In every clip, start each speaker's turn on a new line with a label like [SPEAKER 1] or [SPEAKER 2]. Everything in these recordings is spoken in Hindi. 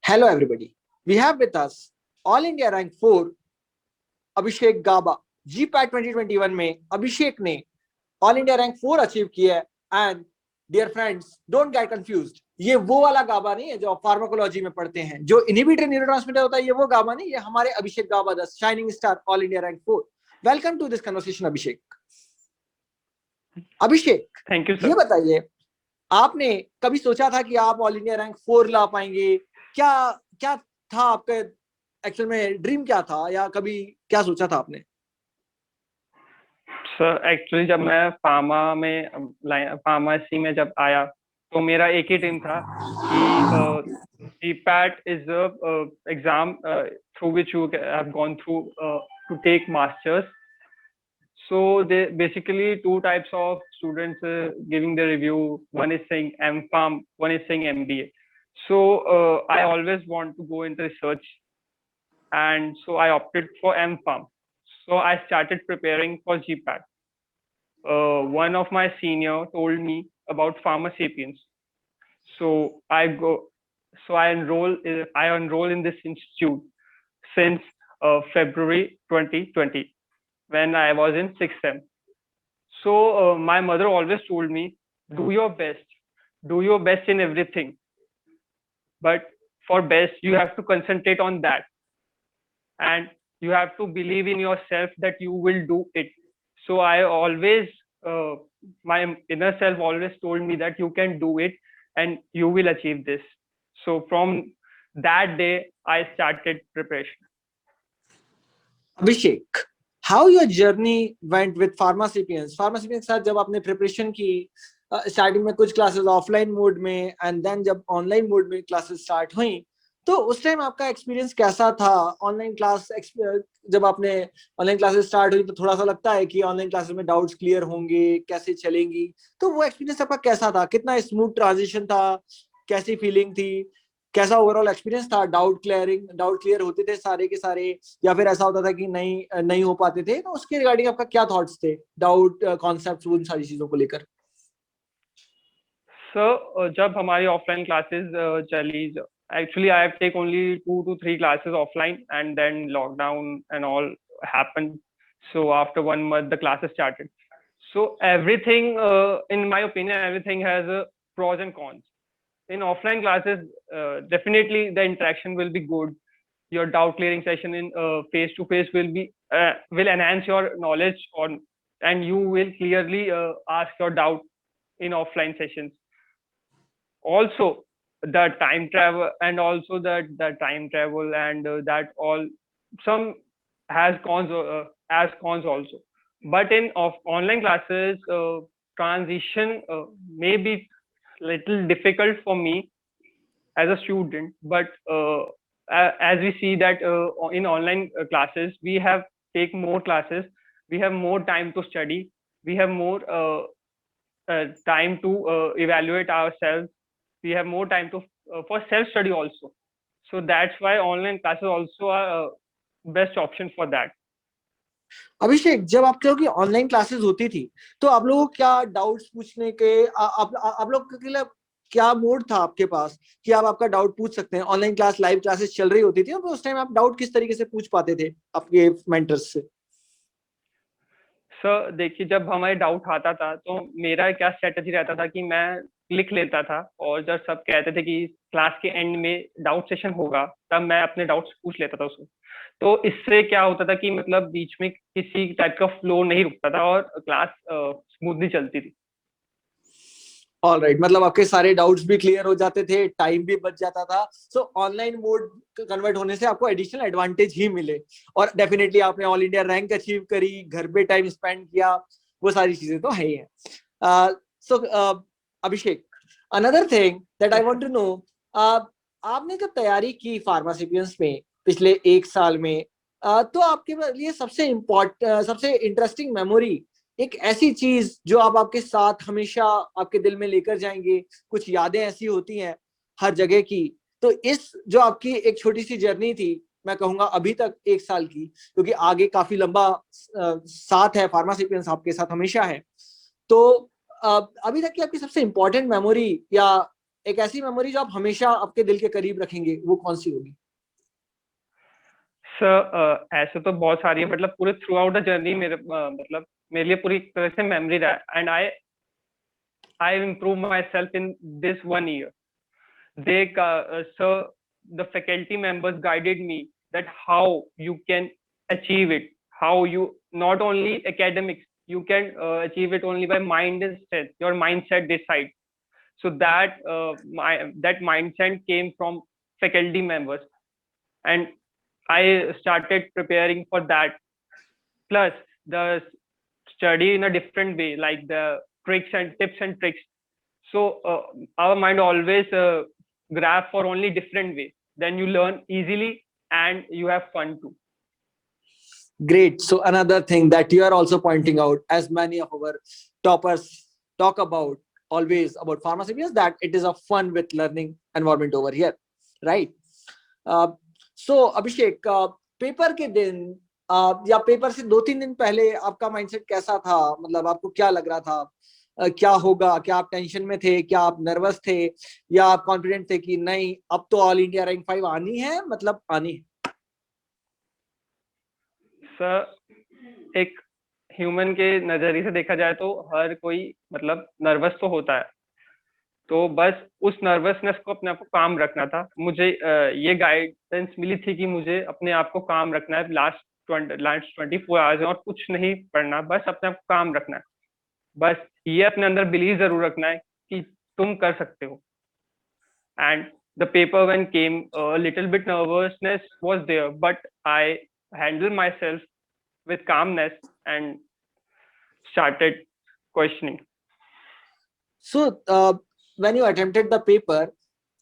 [SPEAKER 1] Hello, everybody. We have with us All India Rank 4 Abhishek Gauba. GPAT 2021 में अभिषेक ने ऑल इंडिया रैंक 4 अचीव किया है. And dear friends, don't get confused. ये वो वाला गाबा नहीं है जो फार्माकोलॉजी में पढ़ते हैं, जो इनहिबिटर न्यूरोट्रांसमीटर होता है. ये वो गाबा नहीं, ये हमारे Abhishek Gaba, the shining star all India rank 4. Welcome to this conversation Abhishek. Abhishek,
[SPEAKER 2] thank you
[SPEAKER 1] ये
[SPEAKER 2] सर.
[SPEAKER 1] बताइए, आपने कभी सोचा था कि आप ऑल इंडिया रैंक 4 ला पाएंगे? क्या क्या था आपका एक्चुअल में ड्रीम, क्या था, या कभी क्या सोचा था आपने?
[SPEAKER 2] सर एक्चुअली जब मैं फार्मेसी में जब आया तो मेरा एक ही ड्रीम था कि GPAT is exam through which you have gone through to take masters. So they basically two types of students giving the review. One is saying MPharm, one is saying MBA. So I always want to go into research, and so I opted for MPharm. So I started preparing for GPAT. One of my senior told me about Pharmasapiens. So I enroll in this institute since February 2020. When I was in 6th sem. So my mother always told me, do your best in everything. But for best, you have to concentrate on that. And you have to believe in yourself that you will do it. So I always, my inner self always told me that you can do it and you will achieve this. So from that day, I started preparation.
[SPEAKER 1] Abhishek, how your journey went with फार्मासिपियंस के साथ जब आपने प्रिपरेशन की? स्टार्टिंग में कुछ क्लासेस ऑफलाइन मोड में, एंड देन जब ऑनलाइन मोड में क्लासेस स्टार्ट हुई, तो उस टाइम आपका एक्सपीरियंस कैसा था? ऑनलाइन क्लास, जब आपने ऑनलाइन क्लासेस स्टार्ट हुई तो थोड़ा सा लगता है कि ऑनलाइन क्लासेस में डाउट्स क्लियर होंगे, कैसे चलेंगी, तो वो एक्सपीरियंस आपका कैसा था? कितना स्मूथ ट्रांजिशन था? कैसी फीलिंग थी? कैसा ओवरऑल एक्सपीरियंस था? डाउट क्लियर होते थे सारे के सारे, या फिर ऐसा होता था कि नहीं हो पाते थे? तो उसके रिगार्डिंग आपका क्या थॉट्स थे, डाउट कॉन्सेप्ट्स, उन सारी चीजों को लेकर?
[SPEAKER 2] सर जब हमारी ऑफलाइन क्लासेस चली, actually I have taken only 2 to 3 classes offline, and then lockdown and all happened. So after 1 month the classes started. So everything, in my opinion, everything has pros and cons. In offline classes, definitely the interaction will be good. Your doubt clearing session in face to face will enhance your knowledge on, and you will clearly ask your doubt in offline sessions. Also the time travel, and also the time travel and that all, some has cons, as cons also. But in online classes, transition may be little difficult for me as a student. But as we see that in online classes, we have take more classes, we have more time to study, we have more time to evaluate ourselves, we have more time to for self study also. So that's why online classes also are best option for that.
[SPEAKER 1] अभिषेक, जब आप लोगों की ऑनलाइन क्लासेस होती थी तो आप लोगों को क्या डाउट्स पूछने के, आप लोग के लिए क्या मोड था आपके पास कि आप आपका डाउट पूछ सकते हैं? ऑनलाइन क्लास, लाइव क्लासेस चल रही होती थी, तो उस टाइम आप डाउट किस तरीके से पूछ पाते थे आपके मेंटर्स से?
[SPEAKER 2] सर देखिए, जब हमारे डाउट आता था तो मेरा क्या स्ट्रेटजी रहता था कि मैं लिख लेता था, और जब सब कहते थे कि क्लास के एंड में डाउट सेशन होगा, तब मैं अपने डाउट्स पूछ लेता था उसको. तो इससे क्या होता था कि मतलब बीच में किसी टाइप का फ्लो नहीं रुकता था और क्लास स्मूथली चलती थी.
[SPEAKER 1] ऑलराइट, मतलब आपके सारे डाउट्स भी क्लियर हो जाते थे, टाइम भी बच जाता था. सो ऑनलाइन मोड कन्वर्ट होने से आपको एडिशनल एडवांटेज ही मिले, और डेफिनेटली आपने ऑल इंडिया रैंक अचीव करी, घर पे टाइम स्पेंड किया, वो सारी चीजें तो है ही है. So Abhishek, another thing that I want to know, आपने जब तैयारी की फार्मासिपियंस में पिछले 1 साल में, तो आपके लिए सबसे इंटरेस्टिंग मेमोरी, एक ऐसी चीज जो आप आपके साथ हमेशा आपके दिल में लेकर जाएंगे? कुछ यादें ऐसी होती हैं हर जगह की, तो इस जो आपकी एक छोटी सी जर्नी थी, मैं कहूंगा अभी तक 1 साल की, क्योंकि आगे काफी लंबा साथ है, फार्मासिपियंस आपके साथ हमेशा है, तो अभी तक की आपकी सबसे इंपॉर्टेंट मेमोरी, या एक ऐसी मेमोरी जो आप हमेशा आपके दिल के करीब रखेंगे, वो कौन सी होगी?
[SPEAKER 2] सर ऐसे तो बहुत सारी है, मतलब पूरे थ्रू आउट द जर्नी मेरे मतलब मेरे लिए पूरी तरह से मेमोरी रहा, and I improve my self in this 1 year. So the faculty members guided me that how you can achieve it, how you not only academics, you can achieve it only by mind and strength, your mindset decide. So that mindset came from faculty members, and I started preparing for that. Plus the study in a different way, like the tricks and tips and tricks. So our mind always grab for only different way, then you learn easily and you have fun too.
[SPEAKER 1] Great. So another thing that you are also pointing out, as many of our toppers talk about always about pharmacy, is that it is a fun with learning environment over here, right? So Abhishek, paper के दिन या पेपर से 2-3 दिन पहले आपका माइंडसेट कैसा था? मतलब आपको क्या लग रहा था, क्या होगा? क्या आप टेंशन में थे? क्या आप नर्वस थे? या आप कॉन्फिडेंट थे कि नहीं, अब तो ऑल इंडिया रैंक 5 आनी है, मतलब आनी है?
[SPEAKER 2] सर एक ह्यूमन के नजरिए से देखा जाए तो हर कोई मतलब नर्वस तो होता है, तो बस उस नर्वसनेस को अपने आप को काम रखना था। मुझे ये गाइडेंस मिली थी कि मुझे अपने आप को काम रखना है, लास्ट 24 आवर्स और कुछ नहीं पढ़ना, बस अपने आप को काम रखना है। बस ये अपने अंदर बिलीव जरूर रखना है कि तुम कर सकते हो। And the paper when came, a little bit nervousness was there, but I handled myself with calmness and started questioning.
[SPEAKER 1] So when you attempted the paper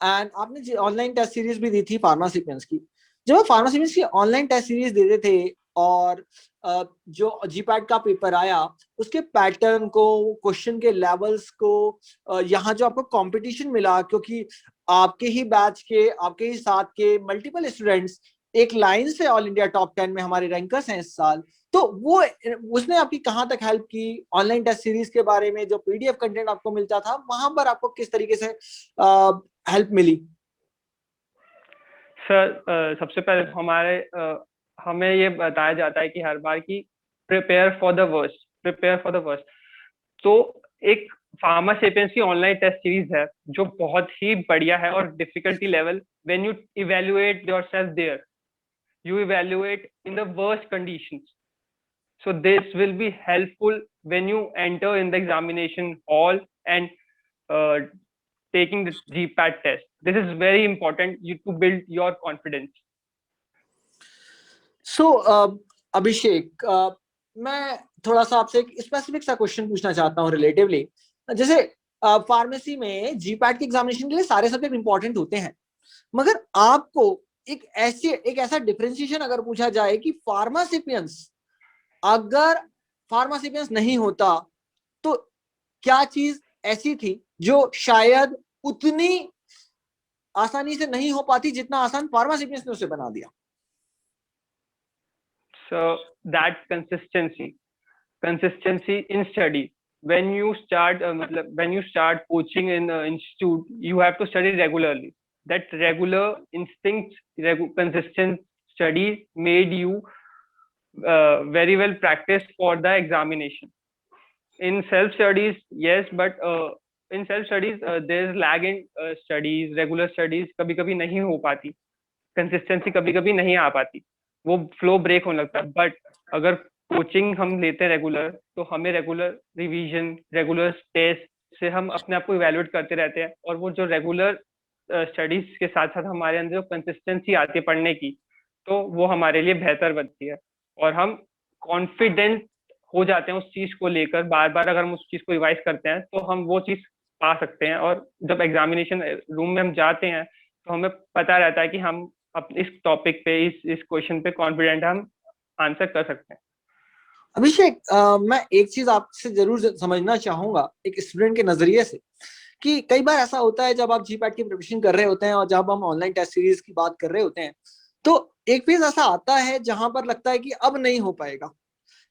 [SPEAKER 1] and आपने ऑनलाइन टेस्ट सीरीज भी दी थी फार्मासिपियंस की, जब आप फार्मासिपियंस की ऑनलाइन टेस्ट सीरीज देते थे और जो जीपैट का पेपर आया, उसके पैटर्न को, क्वेश्चन के लेवल्स को, यहाँ जो आपको कंपटीशन मिला, क्योंकि आपके ही बैच के, आपके ही साथ के मल्टीपल स्टूडेंट्स एक लाइन से ऑल इंडिया टॉप 10 में हमारे रैंकर्स हैं इस साल, तो वो उसने आपकी कहाँ तक हेल्प की? ऑनलाइन टेस्ट सीरीज के बारे में जो पीडीएफ कंटेंट आपको मिलता था, वहां पर आपको किस तरीके से हेल्प मिली?
[SPEAKER 2] सर सबसे पहले हमें ये बताया जाता है कि हर बार की prepare for the worst, prepare for the worst. तो एक फार्मासेपियंस की ऑनलाइन टेस्ट सीरीज है जो बहुत ही बढ़िया है, और difficulty level when you evaluate yourself there, you evaluate in the worst conditions. So this will be helpful when you enter in the examination hall and taking the GPAT test. This is very important to build your confidence.
[SPEAKER 1] So अभिषेक, मैं थोड़ा सा आपसे एक स्पेसिफिक सा क्वेश्चन पूछना चाहता हूँ रिलेटिवली। जैसे फार्मेसी में जीपैट के एग्जामिनेशन के लिए सारे सब्जेक्ट इंपॉर्टेंट होते हैं, मगर आपको एक ऐसा डिफरेंशिएशन अगर पूछा जाए कि अगर फार्मासिपियंस नहीं होता तो क्या चीज ऐसी थी जो शायद उतनी आसानी से नहीं हो पाती जितना आसान फार्मासिपियंस ने उसे बना दिया?
[SPEAKER 2] So that consistency in study. When you start coaching in institute, you have to study regularly. That regular instinct, consistent study made you very well practiced for the examination. In self studies, yes, but in self studies there is lag in studies. Regular studies कभी कभी नहीं हो पाती, consistency कभी कभी नहीं आ पाती, वो फ्लो ब्रेक होने लगता है। बट अगर कोचिंग हम लेते हैं रेगुलर, तो हमें रेगुलर रिवीजन, रेगुलर टेस्ट से हम अपने आप को इवेल्युएट करते रहते हैं, और वो जो रेगुलर स्टडीज के साथ साथ हमारे अंदर जो कंसिस्टेंसी आती है पढ़ने की, तो वो हमारे लिए बेहतर बनती है, और हम कॉन्फिडेंट हो जाते हैं उस चीज को लेकर। बार बार अगर हम उस चीज को रिवाइज करते हैं तो हम वो चीज पा सकते हैं, और जब एग्जामिनेशन रूम में हम जाते हैं तो हमें पता रहता है कि हम इस टॉपिक पे, इस क्वेश्चन पे कॉन्फिडेंट हम आंसर कर सकते हैं।
[SPEAKER 1] अभिषेक, मैं एक चीज आपसे जरूर समझना चाहूंगा एक स्टूडेंट के नजरिए से, कि कई बार ऐसा होता है जब आप जीपैट की प्रिपरेशन कर रहे होते हैं और जब हम ऑनलाइन टेस्ट सीरीज की बात कर रहे होते हैं, तो एक फेज ऐसा आता है जहां पर लगता है कि अब नहीं हो पाएगा,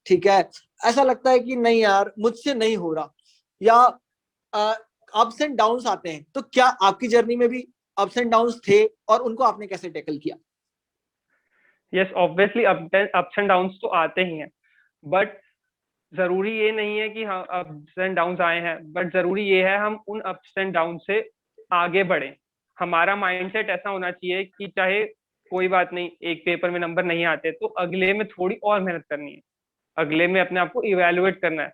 [SPEAKER 1] ठीक है, ऐसा लगता है कि नहीं यार मुझसे नहीं हो रहा, या अप्स एंड डाउन्स आते हैं, तो क्या आपकी जर्नी में भी अप्स एंड डाउन्स थे और उनको आपने कैसे टैकल किया?
[SPEAKER 2] Yes, obviously ups and downs तो आते ही हैं, बट जरूरी ये नहीं है कि हाँ अप्स एंड डाउन्स आए हैं, बट जरूरी ये है हम उन अप्स एंड डाउन से आगे बढ़े। हमारा माइंडसेट ऐसा होना चाहिए कि चाहे कोई बात नहीं, एक पेपर में नंबर नहीं आते तो अगले में थोड़ी और मेहनत करनी है, अगले में अपने आप को इवेलुएट करना है।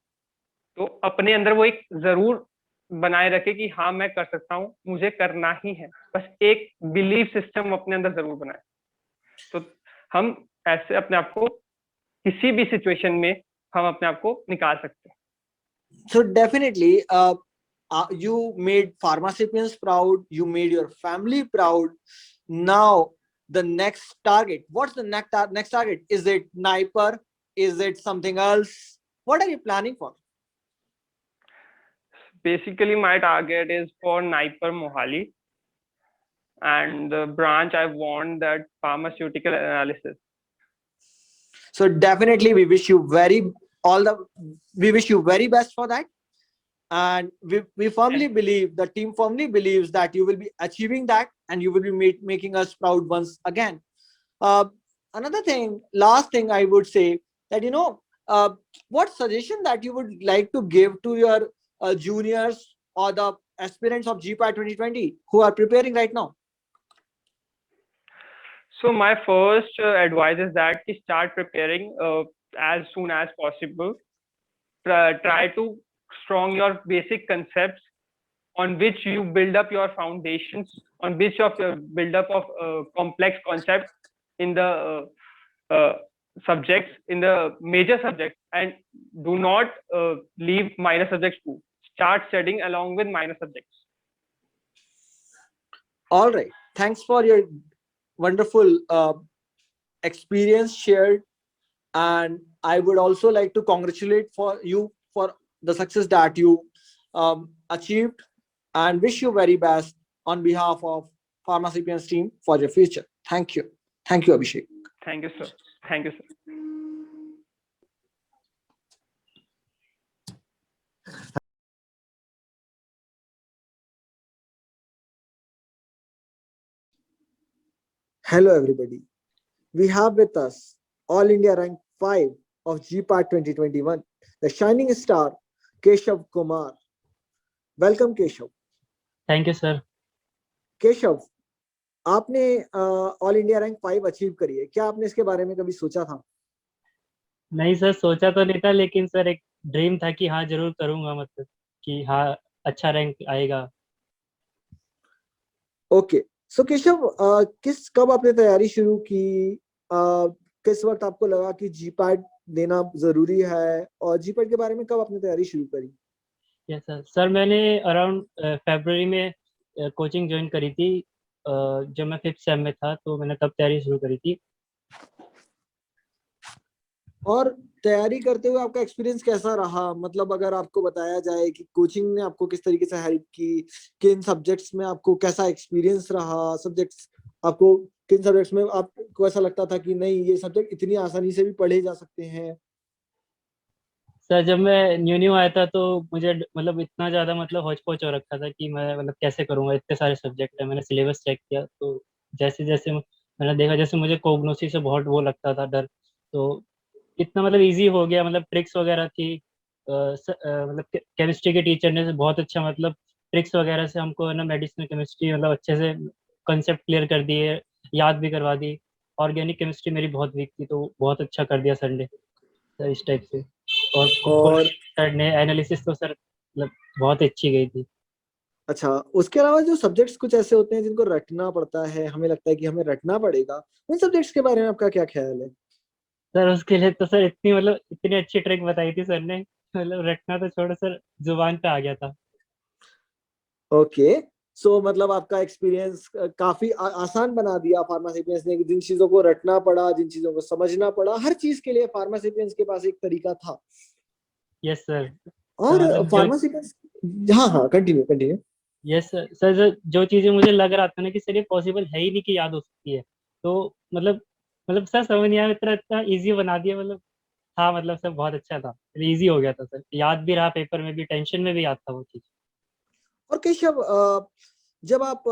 [SPEAKER 2] तो अपने अंदर वो एक जरूर बनाए रखे कि हाँ मैं कर सकता हूँ, मुझे करना ही है, बस एक बिलीफ सिस्टम अपने अंदर जरूर बनाए। तो हम ऐसे अपने आप को किसी भी सिचुएशन में हम अपने आप को निकाल सकते हैं।
[SPEAKER 1] So definitely, you made Pharmacians proud. You made your family proud. Now the next target. What's the next target? Is it Niper? Is it something else? What are you planning for?
[SPEAKER 2] Basically, my target is for Niper Mohali, and the branch I want that pharmaceutical analysis.
[SPEAKER 1] So definitely, we wish you very best for that. And we firmly believe, the team firmly believes that you will be achieving that, and you will be making us proud once again. Uh, Another thing, last thing I would say, that what suggestion that you would like to give to your juniors or the aspirants of GPAT 2020 who are preparing right now?
[SPEAKER 2] So my first advice is that you start preparing as soon as possible. Try to strong your basic concepts on which you build up your foundations, on which of your build up of complex concepts in the subjects, in the major subjects, and do not leave minor subjects too. Start studying along with minor subjects.
[SPEAKER 1] All right. Thanks for your wonderful experience shared. And I would also like to congratulate for you for the success that you achieved, and wish you very best on behalf of Pharmacians team for your future. Thank you. Thank you, Abhishek.
[SPEAKER 2] Thank you, sir. Thank you, sir.
[SPEAKER 1] Hello, everybody. We have with us All India Rank 5 of GPAT 2021, the shining star, Keshav Kumar. Welcome, Keshav.
[SPEAKER 3] Thank you sir.
[SPEAKER 1] Keshav, आपने ऑल इंडिया रैंक 5 अचीव करी है, क्या आपने इसके बारे में कभी सोचा था?
[SPEAKER 3] नहीं सर, सोचा तो नहीं था, लेकिन सर एक ड्रीम था कि हाँ जरूर करूंगा, मतलब कि हाँ अच्छा रैंक आएगा।
[SPEAKER 1] ओके, सो केशव, कब आपने तैयारी शुरू की? किस वक्त आपको लगा कि जीपैट देना जरूरी है, और जीपैट के बारे में कब आपने तैयारी शुरू करी?
[SPEAKER 3] यस सर, मैंने अराउंड फरवरी में कोचिंग ज्वाइन करी थी। जब मैं 5th सेम में था तो मैंने तब तैयारी शुरू करी थी।
[SPEAKER 1] और तैयारी करते हुए आपका एक्सपीरियंस कैसा रहा? मतलब अगर आपको बताया जाए कि कोचिंग ने आपको किस तरीके से हेल्प की, किन सब्जेक्ट्स में आपको कैसा एक्सपीरियंस रहा, सब्जेक्ट्स आपको किन सब्जेक्ट्स में आपको ऐसा लगता था कि नहीं ये सब्जेक्ट इतनी आसानी से भी पढ़े जा सकते हैं?
[SPEAKER 3] सर जब मैं न्यू न्यू आया था तो मुझे मतलब इतना ज़्यादा मतलब हौच पौच हो रखा था कि मैं मतलब कैसे करूँगा, इतने सारे सब्जेक्ट है। मैंने सिलेबस चेक किया तो जैसे जैसे मैंने देखा, जैसे मुझे कोग्नोसी से बहुत वो लगता था डर, तो इतना मतलब इजी हो गया। मतलब ट्रिक्स वगैरह थी, मतलब केमिस्ट्री के टीचर ने बहुत अच्छा मतलब ट्रिक्स वगैरह से हमको है ना मेडिसिनल केमिस्ट्री मतलब अच्छे से कंसेप्ट क्लियर कर दिए, याद भी करवा दी। ऑर्गेनिक केमिस्ट्री मेरी बहुत वीक थी तो बहुत अच्छा कर दिया सर ने, सर इस टाइप से। और
[SPEAKER 1] और
[SPEAKER 3] सर ने एनालिसिस तो सर मतलब बहुत अच्छी गई थी।
[SPEAKER 1] अच्छा, उसके अलावा जो सब्जेक्ट्स कुछ ऐसे होते हैं जिनको रटना पड़ता है, हमें लगता है कि हमें रटना पड़ेगा, उन सब्जेक्ट्स के बारे में आपका क्या ख्याल है?
[SPEAKER 3] सर उसके लिए तो सर इतनी मतलब इतनी अच्छी ट्रिक बताई थी सर ने, मतलब रटना तो छोड़ो सर, जुबान पे आ गया था।
[SPEAKER 1] ओके, सो मतलब आपका एक्सपीरियंस काफी आसान बना दिया फार्मासिपियंस ने, कि जिन चीजों को रटना पड़ा, जिन चीजों को समझना पड़ा, हर चीज के लिए फार्मासिपियंस के पास एक तरीका था।
[SPEAKER 3] Yes sir. सर
[SPEAKER 1] और
[SPEAKER 3] मतलब जो
[SPEAKER 1] फार्मासिपियंस, हाँ हाँ, कंटिन्यू कंटिन्यू।
[SPEAKER 3] यस सर, जो चीजें मुझे लग रहा था ना कि सर ये पॉसिबल है ही नहीं कि याद हो सकती है, तो मतलब सर समझ नहीं आया, इतना इतना इजी बना दिया मतलब। हाँ मतलब सर बहुत अच्छा था, इजी हो गया था सर, याद भी रहा, पेपर में भी टेंशन में भी याद था वो चीज।
[SPEAKER 1] और केशव, जब आप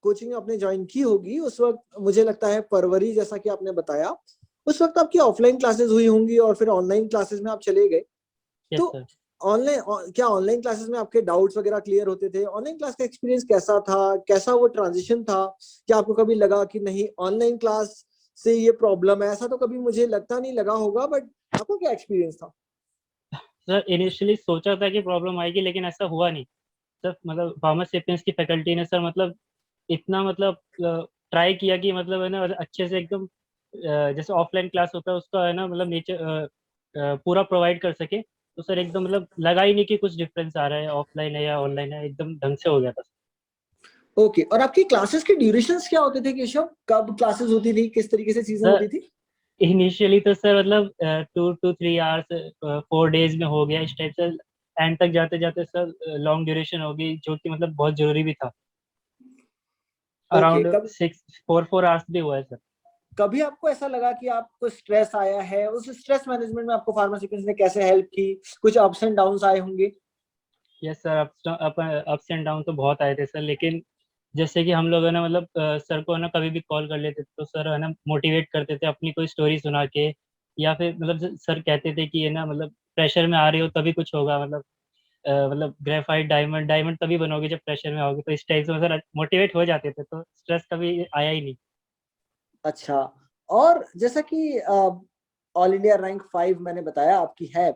[SPEAKER 1] कोचिंग आपने ज्वाइन की होगी उस वक्त मुझे लगता है फरवरी, जैसा कि आपने बताया, उस वक्त आपकी ऑफलाइन क्लासेस हुई होंगी और फिर ऑनलाइन क्लासेस में आप चले गए।
[SPEAKER 3] यस
[SPEAKER 1] तो
[SPEAKER 3] सर।
[SPEAKER 1] क्या ऑनलाइन क्लासेस में आपके डाउट्स वगैरह क्लियर होते थे? ऑनलाइन क्लास का एक्सपीरियंस कैसा था? कैसा वो ट्रांजिशन था? क्या आपको कभी लगा कि नहीं ऑनलाइन क्लास से ये प्रॉब्लम है? ऐसा तो कभी मुझे लगता नहीं लगा होगा, बट आपको क्या एक्सपीरियंस था?
[SPEAKER 3] सर इनिशियली सोचा था कि प्रॉब्लम आएगी, लेकिन ऐसा हुआ नहीं सर। मतलब फार्मा सेपियंस की फैकल्टी ने सर मतलब इतना मतलब ट्राई किया कि मतलब है ना अच्छे से एकदम जैसे ऑफलाइन क्लास होता है उसका है ना मतलब नेचर पूरा प्रोवाइड कर सके। तो सर एकदम मतलब लगा ही नहीं कि कुछ डिफरेंस आ रहा है, ऑफलाइन है या ऑनलाइन है, एकदम ढंग से हो गया था।
[SPEAKER 1] ओके, और आपकी क्लासेस के ड्यूरेशंस क्या होते थे केशव? कब क्लासेस होती थी, किस तरीके से चीजें
[SPEAKER 3] सर
[SPEAKER 1] होती थी?
[SPEAKER 3] इनिशियली तो सर मतलब 2 to 3 आवर्स 4 डेज में हो गया इस टाइप से। एंड तक जाते जाते सर लॉन्ग ड्यूरेशन हो गई, जो कि मतलब बहुत जरूरी भी था।
[SPEAKER 1] ओके,
[SPEAKER 3] अराउंड 4 आवर्स भी हुआ है सर।
[SPEAKER 1] कभी आपको ऐसा लगा कि आपको स्ट्रेस आया है? उस स्ट्रेस मैनेजमेंट में आपको फार्मास्यूटिकल्स ने कैसे हेल्प की? कुछ अप्स एंड डाउन्स आए होंगे।
[SPEAKER 3] Yes sir, ups and down तो बहुत आए थे सर, लेकिन जैसे कि हम लोग है ना मतलब सर को है ना कभी भी कॉल कर लेते थे तो सर है ना मोटिवेट करते थे अपनी कोई स्टोरी सुना के, या फिर मतलब सर कहते थे कि है ना मतलब प्रेशर में आ रही हो तभी कुछ होगा, मतलब मतलब ग्रेफाइट डायमंड डायमंड तभी बनोगे जब प्रेशर में आओगे। तो इस टाइप से सर मोटिवेट हो जाते थे, तो स्ट्रेस कभी आया ही नहीं।
[SPEAKER 1] अच्छा, और जैसा कि ऑल इंडिया रैंक 5 मैंने बताया आपकी है,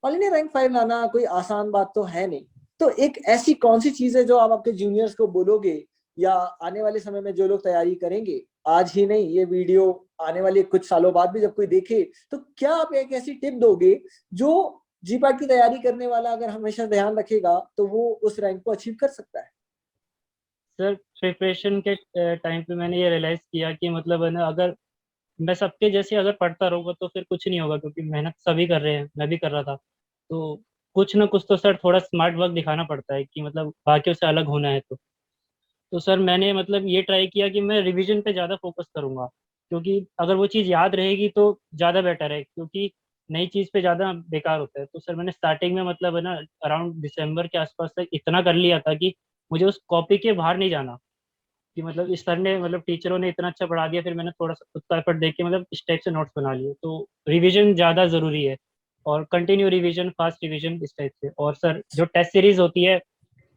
[SPEAKER 1] ऑल इंडिया रैंक 5 लाना कोई आसान बात तो है नहीं। तो एक ऐसी कौन सी चीज है जो आप आपके जूनियर्स को बोलोगे, या आने वाले समय में जो लोग तैयारी करेंगे, आज ही नहीं ये वीडियो आने वाले कुछ सालों बाद भी जब कोई देखे, तो क्या आप एक ऐसी टिप दोगे जो जीपैट की तैयारी करने वाला अगर हमेशा ध्यान रखेगा तो वो उस रैंक को अचीव कर सकता है?
[SPEAKER 3] सर प्रिपरेशन के टाइम पे मैंने ये रियलाइज किया कि मतलब है ना अगर मैं सबके जैसे अगर पढ़ता रहूंगा तो फिर कुछ नहीं होगा, क्योंकि मेहनत सभी कर रहे हैं, मैं भी कर रहा था। तो कुछ ना कुछ तो सर थोड़ा स्मार्ट वर्क दिखाना पड़ता है कि मतलब बाकियों से अलग होना है। तो सर मैंने मतलब ये ट्राई किया कि मैं रिवीजन पे ज़्यादा फोकस करूंगा, क्योंकि अगर वो चीज़ याद रहेगी तो ज़्यादा बेटर है, क्योंकि नई चीज़ पे ज़्यादा बेकार होता है। तो सर मैंने स्टार्टिंग में मतलब है ना अराउंड दिसंबर के आसपास तक इतना कर लिया था कि मुझे उस कॉपी के बाहर नहीं जाना, कि मतलब इस सर ने मतलब टीचरों ने इतना अच्छा पढ़ा दिया, फिर मैंने थोड़ा सा खुद का एफर्ट दे के मतलब इस टाइप से नोट्स बना लिए। तो रिवीजन ज़्यादा ज़रूरी है, और कंटिन्यू रिवीजन, फास्ट रिवीजन इस टाइप से। और सर जो टेस्ट सीरीज होती है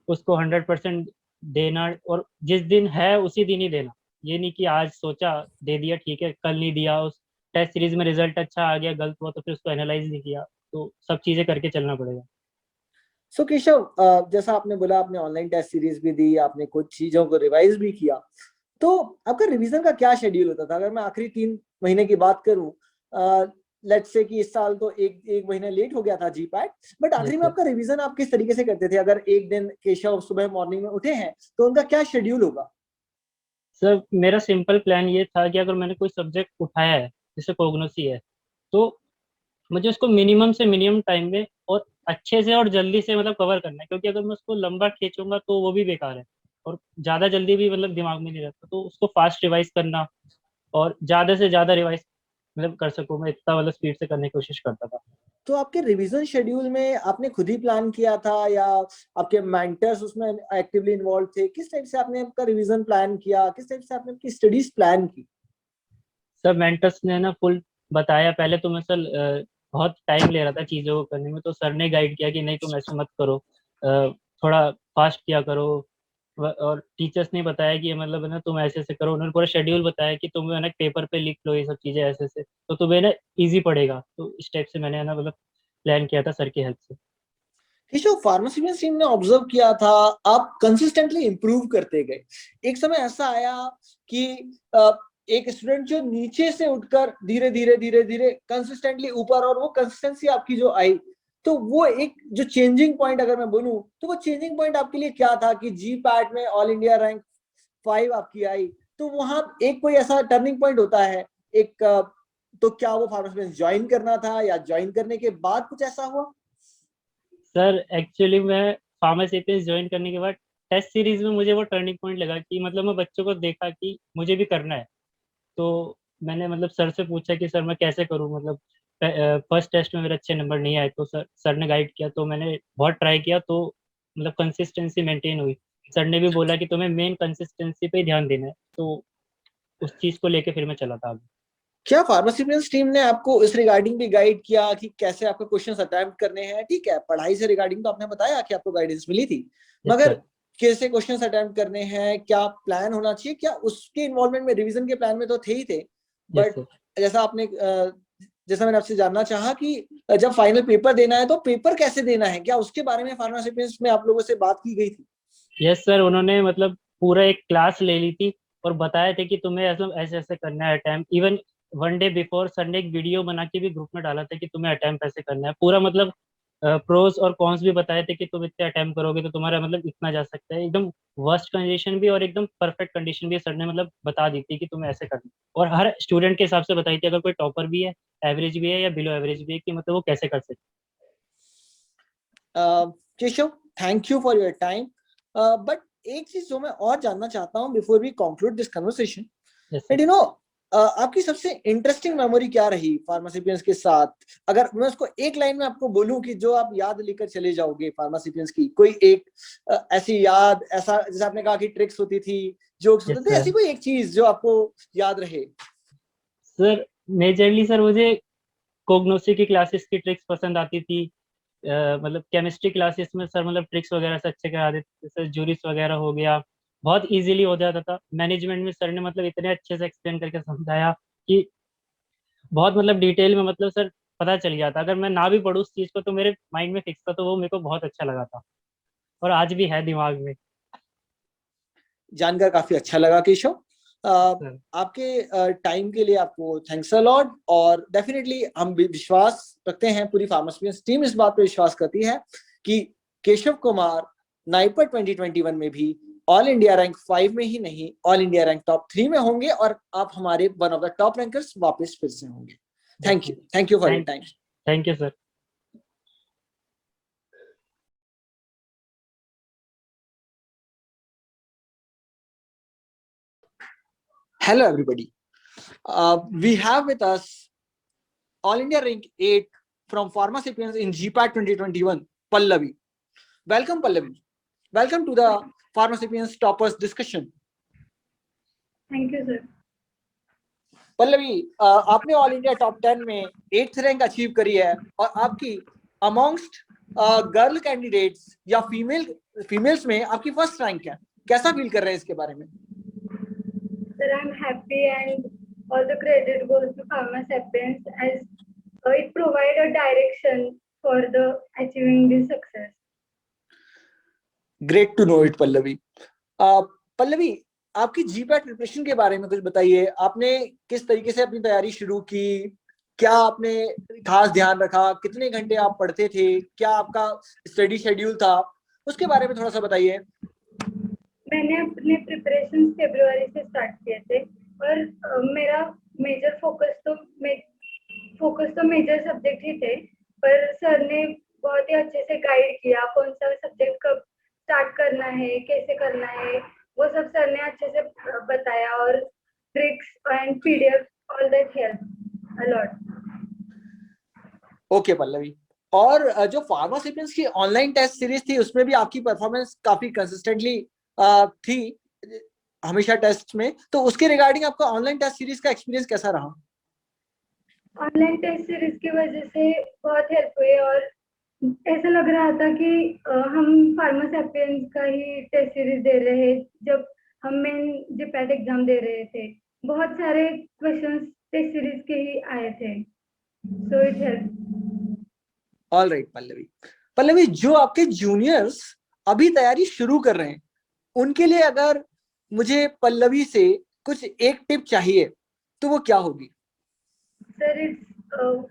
[SPEAKER 3] उसको 100% देना, और जिस दिन है उसी दिन ही देना। ये नहीं कि आज सोचा दे दिया ठीक है, कल नहीं दिया, उस टेस्ट सीरीज में रिजल्ट अच्छा आ गया, गलत हुआ तो फिर उसको एनालाइज नहीं किया। तो सब चीजें करके चलना पड़ेगा।
[SPEAKER 1] सो केशव, जैसा आपने बोला आपने ऑनलाइन टेस्ट सीरीज भी दी, आपने कुछ चीजों को रिवाइज भी किया, तो आपका रिवीजन का क्या शेड्यूल होता था? अगर मैं आखिरी 3 महीने की बात करूं, लेट्स से कि इस साल तो एक एक महीना लेट हो गया था जीपैट, बट
[SPEAKER 3] यस
[SPEAKER 1] आखिरी में
[SPEAKER 3] सर।
[SPEAKER 1] आपका रिवीजन आप किस तरीके से करते थे? अगर एक दिन केशव सुबह मॉर्निंग में उठे हैं तो उनका क्या शेड्यूल होगा?
[SPEAKER 3] सर मेरा सिंपल प्लान ये था कि अगर मैंने कोई सब्जेक्ट उठाया है, जैसे कोग्नोसी है, तो मुझे उसको मिनिमम से मिनिमम टाइम में और अच्छे से और जल्दी से मतलब कवर करना है, क्योंकि अगर मैं उसको लंबा खींचूंगा तो वो भी बेकार है, और ज्यादा जल्दी भी मतलब दिमाग में नहीं रहता। तो उसको फास्ट रिवाइज करना, और ज्यादा से ज्यादा रिवाइज मतलब कर सकूं मैं, इतना मतलब स्पीड से करने की कोशिश करता था।
[SPEAKER 1] तो आपके रिवीजन शेड्यूल में आपने खुद ही प्लान किया था या आपके मेंटर्स उसमें एक्टिवली इन्वॉल्व थे? किस टाइप से आपने आपका रिवीजन प्लान किया? किस टाइप से आपने आपकी स्टडीज प्लान की?
[SPEAKER 3] सर मेंटर्स ने ना फुल बताया। पहले तो मैं सर बहुत टाइम ले रहा था चीज़ों को करने में, तो सर ने गाइड किया कि नहीं तुम ऐसे मत करो, थोड़ा फास्ट किया करो। और टीचर्स ने बताया कि मतलब है ना तुम ऐसे ऐसे करो, उन्होंने पूरा शेड्यूल बताया कि तुम है ना पेपर पे लिख लो ये सब चीज़ें ऐसे ऐसे, तो तुम्हें ना इजी पड़ेगा। तो इस टाइप से मैंने है ना मतलब प्लान किया था सर की हेल्प से।
[SPEAKER 1] केशव, फार्मास्यूटिकल टीम ने ऑब्जर्व किया था आप कंसिस्टेंटली इंप्रूव करते गए। एक समय ऐसा आया कि एक स्टूडेंट जो नीचे से उठकर धीरे धीरे धीरे धीरे कंसिस्टेंटली ऊपर, और वो कंसिस्टेंसी आपकी जो आई, तो वो एक जो चेंजिंग पॉइंट अगर मैं बोलूं तो वो चेंजिंग पॉइंट आपके लिए क्या था कि जी पैट में ऑल इंडिया रैंक 5 आपकी आई? तो वहां एक कोई ऐसा टर्निंग पॉइंट होता है एक, तो क्या वो फार्मास्यूटिकल ज्वाइन करना था या ज्वाइन करने के बाद कुछ ऐसा हुआ?
[SPEAKER 3] सर एक्चुअली मैं फार्मास्यूटिक्स ज्वाइन करने के बाद टेस्ट सीरीज में मुझे वो टर्निंग पॉइंट लगा कि मतलब मैं बच्चों को देखा कि मुझे भी करना है। तो मैंने मतलब सर से पूछा कि सर मैं कैसे करूं, मतलब फर्स्ट टेस्ट में मेरे अच्छे नंबर नहीं आए, तो सर ने गाइड किया, तो मैंने बहुत ट्राई किया। तो मतलब कंसिस्टेंसी मेंटेन हुई। सर ने भी बोला कि तुम्हें मेन कंसिस्टेंसी पे ध्यान देना है, तो उस चीज को लेके फिर मैं चला था आगे।
[SPEAKER 1] क्या फार्मासिपियंस टीम ने आपको इस रिगार्डिंग भी गाइड किया कि कैसे आपको क्वेश्चंस अटेम्प्ट करने हैं? ठीक है, पढ़ाई से रिगार्डिंग तो आपने बताया कि आपको गाइडेंस मिली थी,
[SPEAKER 3] यस
[SPEAKER 1] मगर
[SPEAKER 3] सर।
[SPEAKER 1] कैसे क्वेश्चंस अटेम्प्ट करने हैं, क्या प्लान होना चाहिए, क्या उसके इन्वॉल्वमेंट में रिवीजन के प्लान में तो थे ही थे,
[SPEAKER 3] यस
[SPEAKER 1] बट
[SPEAKER 3] सर।
[SPEAKER 1] जैसा आपने जैसा मैंने आपसे जानना चाहा कि जब फाइनल पेपर देना है तो पेपर कैसे देना है, क्या उसके बारे में फार्मासिपियंस में आप लोगों से बात की गई थी?
[SPEAKER 3] यस सर, उन्होंने मतलब पूरा एक क्लास ले ली थी और बताए थे कि तुम्हें ऐसा ऐसे ऐसे करना है attempt. Even 1 day before sir ने एक वीडियो बना के भी ग्रुप में डाला था कि तुम्हें अटेम्प्ट ऐसे करना है पूरा, मतलब प्रोस और कॉन्स भी बताए थे कि तुम इतने अटेम्प्ट करोगे तो तुम्हारा मतलब इतना जा सकता है। एकदम वर्स्ट कंडीशन भी और एकदम परफेक्ट कंडीशन भी सर ने मतलब बता दी थी कि तुम्हें ऐसे करना है, और हर स्टूडेंट के हिसाब से बताई थी, अगर कोई टॉपर भी है, एवरेज भी है या बिलो एवरेज भी है, कि मतलब वो कैसे कर सकते।
[SPEAKER 1] Keshav, thank you for your time, but एक चीज जो मैं और जानना चाहता हूँ before we conclude this conversation,
[SPEAKER 3] yes
[SPEAKER 1] that you know आपकी सबसे इंटरेस्टिंग मेमोरी क्या रही फार्मासिपियंस के साथ? अगर मैं उसको एक लाइन में आपको बोलूं कि जो आप याद लेकर चले जाओगे फार्मासिपियंस की, कोई एक ऐसी याद, ऐसा जैसे आपने कहा कि ट्रिक्स होती थी, जोक्स होते थे, ऐसी
[SPEAKER 3] सर।
[SPEAKER 1] कोई एक चीज जो आपको याद रहे?
[SPEAKER 3] सर मेजरली सर मुझे कोग्नोसी की क्लासेस की ट्रिक्स पसंद आती थी। मतलब केमिस्ट्री क्लासेस में सर मतलब ट्रिक्स वगैरह से अच्छे करा देते थे, जैसे जूरिस वगैरह हो गया, बहुत इजीली हो जाता था। मैनेजमेंट में सर ने मतलब इतने अच्छे से एक्सप्लेन करके समझाया कि बहुत मतलब डिटेल में, मतलब सर पता चल गया था, अगर मैं ना भी पढ़ूँ उस चीज को तो मेरे माइंड में फिक्स था, तो वो मेरे को बहुत अच्छा लगा था और आज भी है दिमाग में।
[SPEAKER 1] जानकर काफी अच्छा लगा केशव।
[SPEAKER 3] सर
[SPEAKER 1] आपके टाइम के लिए आपको थैंक्स अ लॉट, और डेफिनेटली हम भी विश्वास रखते हैं, पूरी फार्मास्यूटिकल्स टीम इस बात पे विश्वास करती है कि केशव कुमार नाइपर 2021 में भी ऑल इंडिया रैंक 5 में ही नहीं, ऑल इंडिया रैंक टॉप 3 में होंगे, और आप हमारे one of the top rankers वापस फिर से होंगे। Thank you for your time.
[SPEAKER 3] Thank you sir.
[SPEAKER 1] Hello everybody, we have with us All India Rank 8 from Pharmacipians in GPAT 2021, Pallavi. Welcome, Pallavi. Welcome to the Pharmacipians Toppers discussion.
[SPEAKER 4] Thank you sir.
[SPEAKER 1] Pallavi, आपने ऑल इंडिया टॉप 10 में 8th रैंक अचीव करी है, और आपकी अमॉन्ग्स्ट गर्ल कैंडिडेट्स या फीमेल्स में आपकी फर्स्ट रैंक है। कैसा फील कर रहे हैं इसके बारे में?
[SPEAKER 4] Sir I am happy and all the credit goes to Pharmasapiens as it provide a direction for the achieving this success.
[SPEAKER 1] Great to know it Pallavi. Pallavi, आपकी जीपैट प्रिपरेशन के बारे में कुछ बताइए। आपने किस तरीके से अपनी तैयारी शुरू की, क्या आपने खास ध्यान रखा, कितने घंटे आप पढ़ते थे, क्या आपका स्टडी शेड्यूल था, उसके बारे में थोड़ा सा बताइए।
[SPEAKER 4] मैंने अपने प्रिपरेशन फरवरी से स्टार्ट किए थे, और मेरा मेजर फोकस तो मेजर सब्जेक्ट ही थे, पर सर ने बहुत ही अच्छे से गाइड किया कौन सा सब्जेक्ट कब स्टार्ट करना है, कैसे करना है, वो सब सर ने अच्छे से बताया, और tricks and PDF all that help a lot.
[SPEAKER 1] Okay Pallavi, और जो फार्मासिपियंस की ऑनलाइन टेस्ट सीरीज थी उसमें भी आपकी परफॉर्मेंस काफी कंसिस्टेंटली थी हमेशा टेस्ट में, तो उसके रिगार्डिंग आपका ऑनलाइन टेस्ट सीरीज का एक्सपीरियंस कैसा रहा?
[SPEAKER 4] ऑनलाइन टेस्ट सीरीज की वजह से बहुत हेल्प हुई, और ऐसा लग रहा था कि हम फार्मासेपियंस का ही टेस्ट सीरीज दे रहे हैं। जब हम मेन जीपैट एग्जाम दे रहे थे, बहुत सारे क्वेश्चंस टेस्ट सीरीज के ही आए थे, so it help.
[SPEAKER 1] All right Pallavi. Pallavi, जो आपके जूनियर्स अभी तैयारी शुरू कर रहे हैं, उनके लिए अगर मुझे पल्लवी से कुछ एक टिप चाहिए तो वो क्या होगी?
[SPEAKER 4] Sir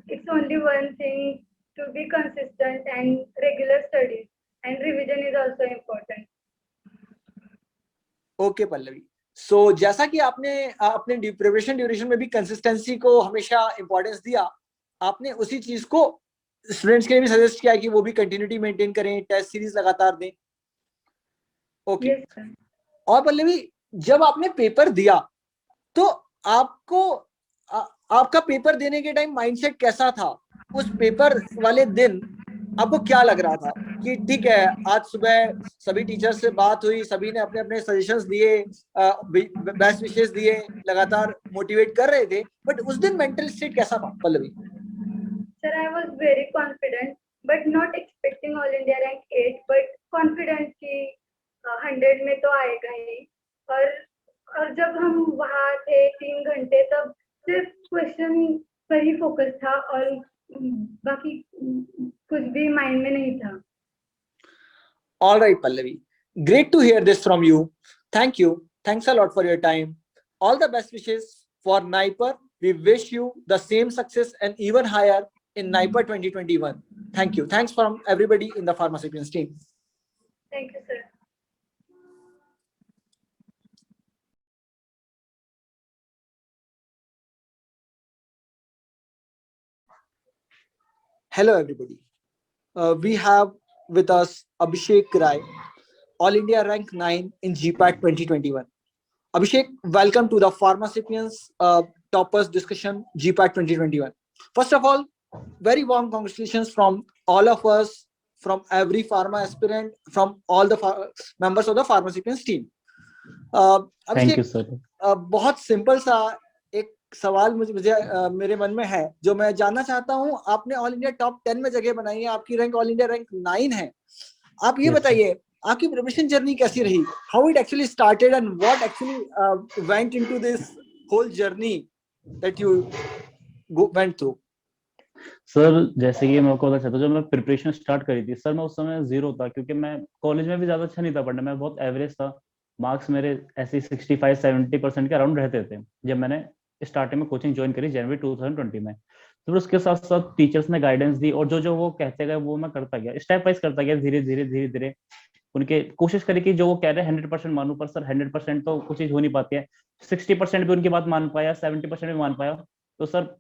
[SPEAKER 4] it's only one thing, to be consistent and regular studies, and revision is also important.
[SPEAKER 1] Okay Pallavi, so जैसा कि आपने अपने प्रिपरेशन ड्यूरेशन में भी कंसिस्टेंसी को हमेशा इंपॉर्टेंस दिया, आपने उसी चीज को स्टूडेंट्स के लिए भी सजेस्ट किया कि वो भी कंटिन्यूटी मेंटेन करें, टेस्ट सीरीज लगातार दें। ओके।
[SPEAKER 4] Yes sir.
[SPEAKER 1] और पल्लवी, जब आपने पेपर दिया तो आपको आपका पेपर देने के टाइम माइंडसेट कैसा था? उस पेपर वाले दिन आपको क्या लग रहा था कि ठीक है, आज सुबह सभी टीचर से बात हुई, सभी ने अपने अपने सजेशंस दिए, बेस्ट विशेस दिए, लगातार मोटिवेट कर रहे थे, बट उस दिन मेंटल स्टेट कैसा था Pallavi?
[SPEAKER 4] Sir, I was very confident, but not expecting All India rank 8, but confident कि 100 में तो आएगा ही। और जब हम वहाँ थे 3 घंटे, तब सिर्फ क्वेश्चन पर ही फोकस था और बाकी कुछ भी माइंड में नहीं था।
[SPEAKER 1] All right, Pallavi. Great to hear this from you. Thank you. Thanks a lot for your time. All the best wishes for NIPER. We wish you the same success and even higher in NIPER 2021. Thank you. Thanks from everybody in the Pharmaceutians team.
[SPEAKER 4] Thank you, sir.
[SPEAKER 1] Hello, everybody. We have with us Abhishek Rai, All India rank 9 in GPAT 2021. Abhishek, welcome to the Pharmaceutians Toppers Discussion GPAT 2021. First of all, very warm congratulations from all of us, from every pharma aspirant, from all the members of the Pharmaceutians team.
[SPEAKER 5] Thank you
[SPEAKER 1] Abhishek,
[SPEAKER 5] sir.
[SPEAKER 1] बहुत सिंपल सा एक सवाल मुझे मेरे मन में है, जो मैं जानना चाहता हूं। आपने ऑल इंडिया टॉप 10 में जगह बनाई है, आपकी रैंक ऑल इंडिया रैंक 9 है। आप ये
[SPEAKER 5] Yes, sir.
[SPEAKER 1] बताइए, आपकी प्रिपरेशन जर्नी कैसी रही? How it actually started and what actually went into this whole journey that you went through?
[SPEAKER 5] Sir जैसे कि मैं आपको बता चाहता हूँ, जब मैं प्रिपरेशन स्टार्ट करी थी सर, मैं उस समय जीरो था, क्योंकि मैं कॉलेज में भी ज्यादा अच्छा नहीं था पढ़ने में, बहुत एवरेज था। मार्क्स मेरे ऐसे 65-70% के अराउंड रहते थे जब मैंने स्टार्टिंग में कोचिंग ज्वाइन करी जनवरी 2020 में। तो फिर उसके साथ साथ टीचर्स ने गाइडेंस दी और जो जो वो कहते गए वो मैं करता गया, स्टेप वाइज करता गया, धीरे धीरे धीरे धीरे उनके कोशिश करी कि जो वो कह रहे हैं 100% मानूं, पर सर 100% तो कुछ चीज हो नहीं पाती है। 60% भी उनकी बात मान पाया, 70% भी मान पाया, तो सर